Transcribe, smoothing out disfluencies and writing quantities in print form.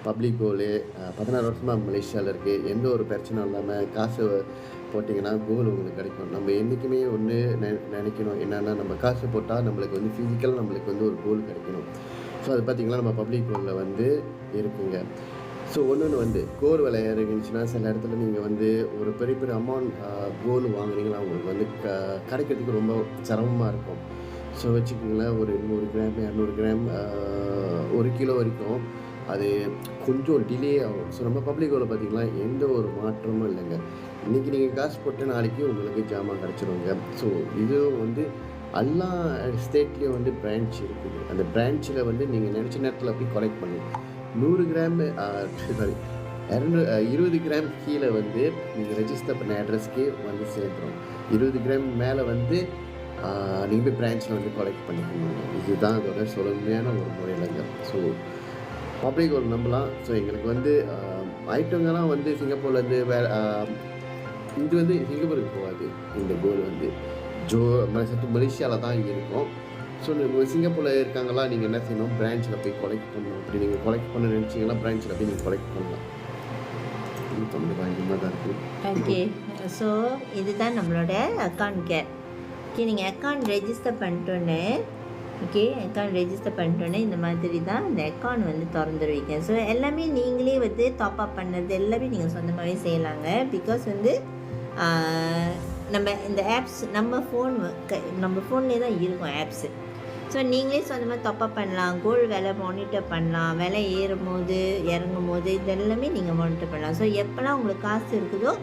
Public கோலு 16 வருஷமாக மலேசியாவில் இருக்குது. எந்த ஒரு பிரச்சனையும் இல்லாமல் காசு போட்டிங்கன்னா கோல் உங்களுக்கு கிடைக்கும். நம்ம என்றைக்குமே ஒன்று நினைக்கணும் என்னென்னா, நம்ம காசு போட்டால் நம்மளுக்கு வந்து ஃபிசிக்கல் நம்மளுக்கு வந்து ஒரு கோல் கிடைக்கணும். ஸோ அது பார்த்திங்கன்னா நம்ம பப்ளிக் கோலில் வந்து இருக்குங்க. ஸோ ஒன்று வந்து கோல் விலை இறங்கிச்சுன்னா சில இடத்துல நீங்கள் வந்து ஒரு பெரிய பெரிய அமௌண்ட் கோல் வாங்குறீங்களா உங்களுக்கு வந்து கிடைக்கிறதுக்கு ரொம்ப சிரமமாக இருக்கும். ஸோ வச்சுக்கிங்களேன், ஒரு 100 கிராம் 200 கிராம் 1 கிலோ வரைக்கும் அது கொஞ்சம் டிலே ஆகும். ஸோ நம்ம பப்ளிக் கோலில் பார்த்திங்கன்னா எந்த ஒரு மாற்றமும் இல்லைங்க. இன்றைக்கி நீங்கள் காசு போட்டு நாளைக்கு உங்களுக்கு ஜாமான் கிடச்சிருங்க. ஸோ இது வந்து எல்லா ஸ்டேட்லேயும் வந்து பிரான்ச் இருக்குது. அந்த பிரான்ச்சில் வந்து நீங்கள் நினச்ச நேரத்தில் போய் கலெக்ட் பண்ணுங்கள். 100 கிராம் சாரி 20 கிராம் கீழே வந்து நீங்கள் ரெஜிஸ்டர் பண்ண அட்ரஸ்க்கே வந்து சேர்த்துரும். 20 கிராம் மேலே வந்து நீங்கள் போய் பிரான்ச்சில் வந்து கலெக்ட் பண்ணிக்கணும். இதுதான் அதோட சுலமையான ஒரு முறையிலங்க. ஸோ பப்ளிக் கோல் நம்பலாம். ஸோ எங்களுக்கு வந்து ஐட்டங்கள்லாம் வந்து சிங்கப்பூர்லேருந்து இது வந்து சிங்கப்பூருக்கு போகாது. இந்த கோல் வந்து மலேசியாவில் தான் இருக்கும். ஸோ சிங்கப்பூரில் இருக்காங்களா, நீங்கள் என்ன செய்யணும், பிரான்ச்சில் போய் கலெக்ட் பண்ணணும். அப்படி நீங்கள் கலெக்ட் பண்ண நினச்சிங்கன்னா பிரான்ச்சில் போய் நீங்கள் கலெக்ட் பண்ணலாம். இந்த தான் இருக்குது. ஓகே, ஸோ இதுதான் நம்மளோட அக்கௌண்ட் கேர். ஓகே, நீங்கள் அக்கௌண்ட் ரெஜிஸ்டர் பண்ணிட்டோன்னே இந்த மாதிரி தான் இந்த அக்கௌண்ட் வந்து திறந்துருவீங்க. ஸோ எல்லாமே நீங்களே வந்து டாப் அப் பண்ணுறது எல்லாமே நீங்கள் சொந்தமாகவே செய்யலாங்க. பிகாஸ் வந்து நம்ம இந்த ஆப்ஸ் நம்ம ஃபோன்லேயே தான் இருக்கும் ஆப்ஸு. ஸோ நீங்களே சொந்தமாக டாப்அப் பண்ணலாம். கோல்டு விலை மானிட்டர் பண்ணலாம். விலை ஏறும் போது இறங்கும் போது இதெல்லாமே நீங்கள் மானிட்டர் பண்ணலாம். ஸோ எப்போல்லாம் உங்களுக்கு காசு இருக்குதோ